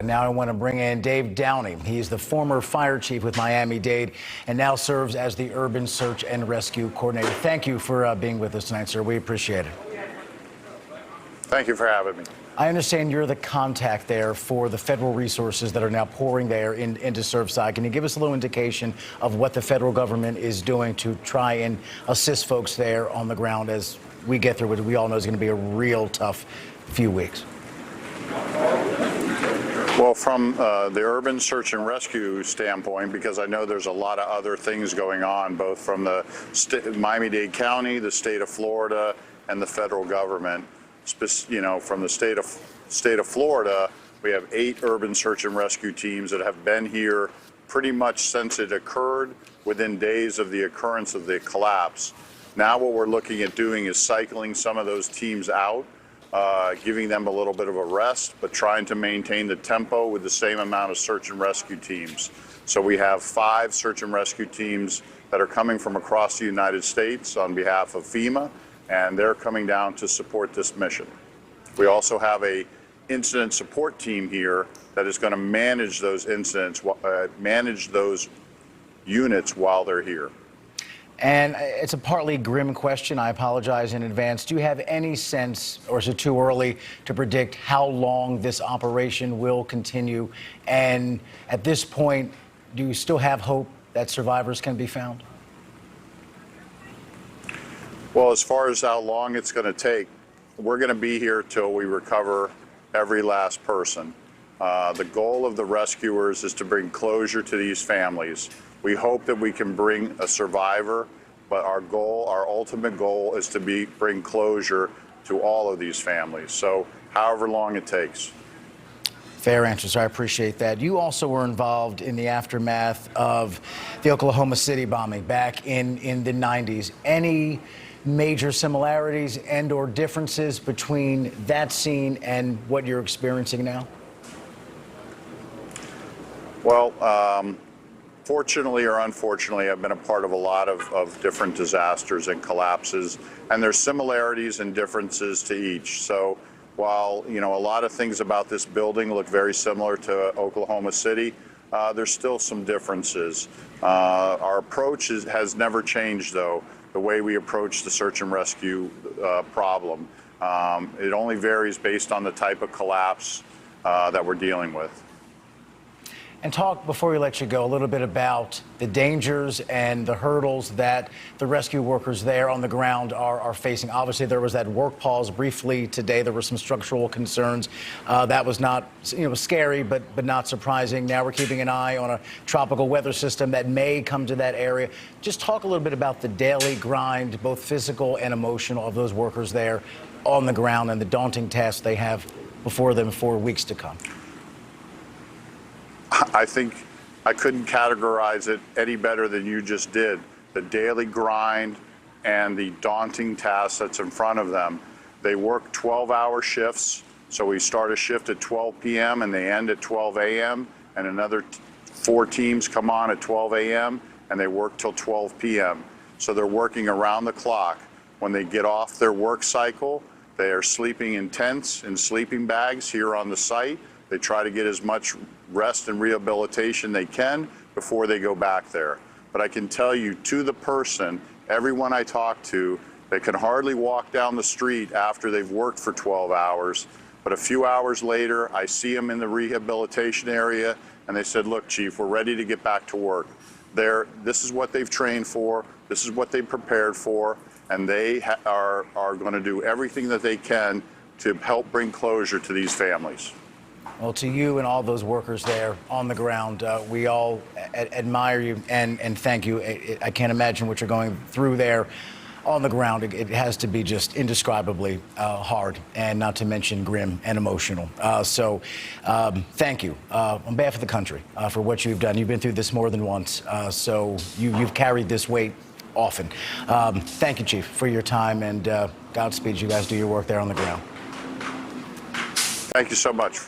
Now I want to bring in Dave Downey. He's the former fire chief with Miami-Dade and now serves as the urban search and rescue coordinator. Thank you for being with us tonight, sir. We appreciate it. Thank you for having me. I understand you're the contact there for the federal resources that are now pouring there into Surfside. Can you give us a little indication of what the federal government is doing to try and assist folks there on the ground as we get through what we all know is going to be a real tough few weeks? Well, from the urban search and rescue standpoint, because I know there's a lot of other things going on, both from the Miami-Dade County, the state of Florida, and the federal government. You know, from the state of Florida, we have 8 urban search and rescue teams that have been here pretty much since it occurred, within days of the occurrence of the collapse. Now what we're looking at doing is cycling some of those teams out, giving them a little bit of a rest, but trying to maintain the tempo with the same amount of search and rescue teams. So we have 5 search and rescue teams that are coming from across the United States on behalf of FEMA, and they're coming down to support this mission. We also have a incident support team here that is going to manage those incidents, manage those units while they're here. And it's a partly grim question. I apologize in advance. Do you have any sense, or is it too early to predict how long this operation will continue? And at this point, do you still have hope that survivors can be found? Well, as far as how long it's going to take, we're going to be here till we recover every last person. The goal of the rescuers is to bring closure to these families. We hope that we can bring a survivor, but our ultimate goal is to bring closure to all of these families. So however long it takes. Fair answer, sir. I appreciate that. You also were involved in the aftermath of the Oklahoma City bombing back in the 90s. Any major similarities and or differences between that scene and what you're experiencing now? Well, fortunately or unfortunately, I've been a part of a lot of different disasters and collapses, and there's similarities and differences to each. So while, you know, a lot of things about this building look very similar to Oklahoma City, there's still some differences. Our approach has never changed, though, the way we approach the search and rescue problem. It only varies based on the type of collapse that we're dealing with. And talk, before we let you go, a little bit about the dangers and the hurdles that the rescue workers there on the ground are facing. Obviously, there was that work pause briefly today. There were some structural concerns. That was not, scary, but not surprising. Now we're keeping an eye on a tropical weather system that may come to that area. Just talk a little bit about the daily grind, both physical and emotional, of those workers there on the ground and the daunting tasks they have before them for weeks to come. I think I couldn't categorize it any better than you just did. The daily grind and the daunting task that's in front of them. They work 12-hour shifts, so we start a shift at 12 p.m. and they end at 12 a.m. and another 4 teams come on at 12 a.m. and they work till 12 p.m. So they're working around the clock. When they get off their work cycle, they are sleeping in tents and sleeping bags here on the site. They try to get as much rest and rehabilitation they can before they go back there. But I can tell you, to the person, everyone I talk to, they can hardly walk down the street after they've worked for 12 hours. But a few hours later, I see them in the rehabilitation area, and they said, "Look, Chief, we're ready to get back to work." This is what they've trained for, this is what they prepared for, and they are going to do everything that they can to help bring closure to these families. Well, to you and all those workers there on the ground, we all admire you and thank you. I can't imagine what you're going through there on the ground. It has to be just indescribably hard, and not to mention grim and emotional. So thank you on behalf of the country for what you've done. You've been through this more than once, so you've carried this weight often. Thank you, Chief, for your time, and Godspeed. You guys do your work there on the ground. Thank you so much.